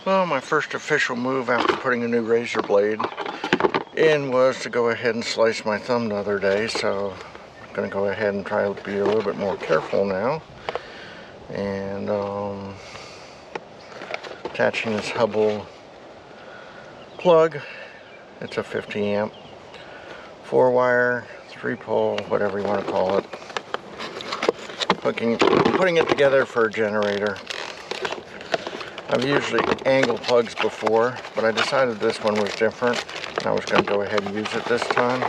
Well, my first official move after putting a new razor blade in was to go ahead and slice my thumb the other day, so I'm going to go ahead and try to be a little bit more careful now. And attaching this Hubbell plug. It's a 50 amp, 4-wire, 3-pole, whatever you want to call it. Putting it together for a generator. I've usually angled plugs before, but I decided this one was different, and I was going to go ahead and use it this time.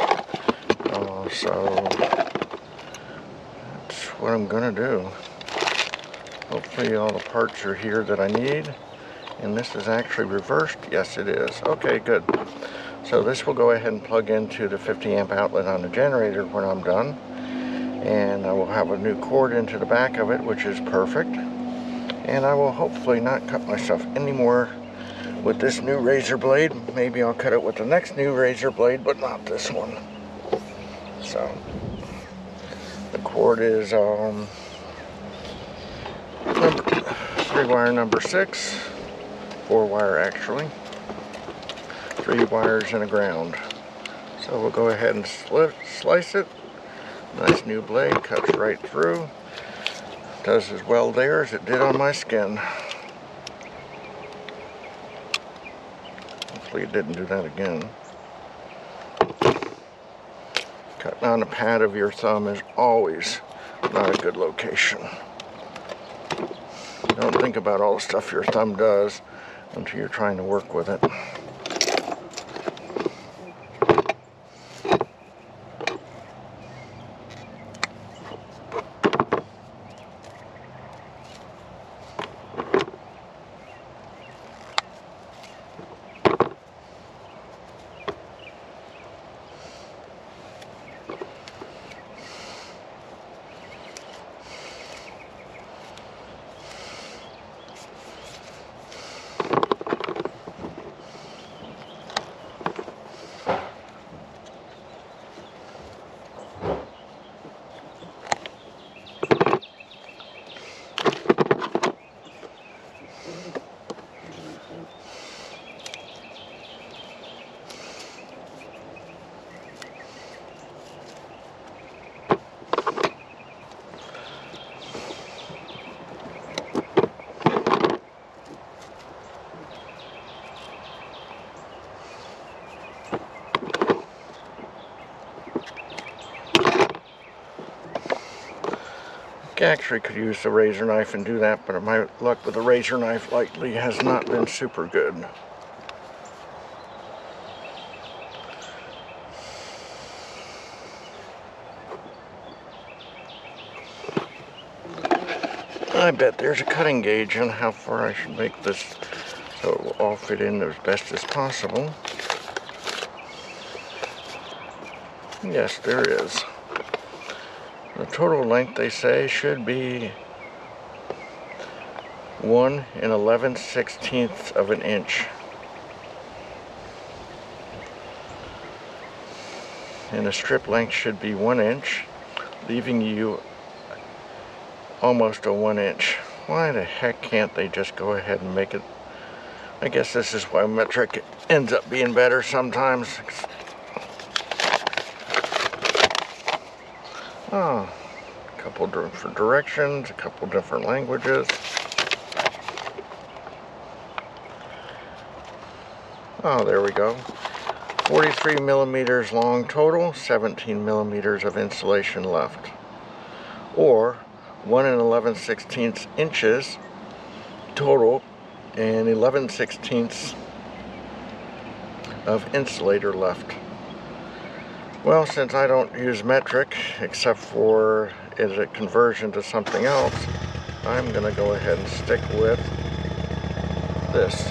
So that's what I'm going to do. Hopefully all the parts are here that I need. And this is actually reversed. Yes, it is. Okay, good. So this will go ahead and plug into the 50 amp outlet on the generator when I'm done. And I will have a new cord into the back of it, which is perfect. And I will hopefully not cut myself anymore with this new razor blade. Maybe I'll cut it with the next new razor blade, but not this one. So the cord is 3-wire number 6, 4-wire actually, 3 wires and a ground. So we'll go ahead and slice it. Nice new blade, cuts right through. Does as well there as it did on my skin. Hopefully it didn't do that again. Cutting on the pad of your thumb is always not a good location. Don't think about all the stuff your thumb does until you're trying to work with it. I actually could use the razor knife and do that, but my luck with the razor knife lately has not been super good. I bet there's a cutting gauge on how far I should make this so it will all fit in as best as possible. Yes, there is. The total length, they say, should be 1 11/16 of an inch. And the strip length should be 1 inch, leaving you almost a 1 inch. Why the heck can't they just go ahead and make it? I guess this is why metric ends up being better sometimes. Oh, a couple different directions, a couple different languages. Oh, there we go. 43 millimeters long total, 17 millimeters of insulation left. Or 1 11/16 inches total and 11/16 of insulator left. Well, since I don't use metric except for as a conversion to something else, I'm going to go ahead and stick with this.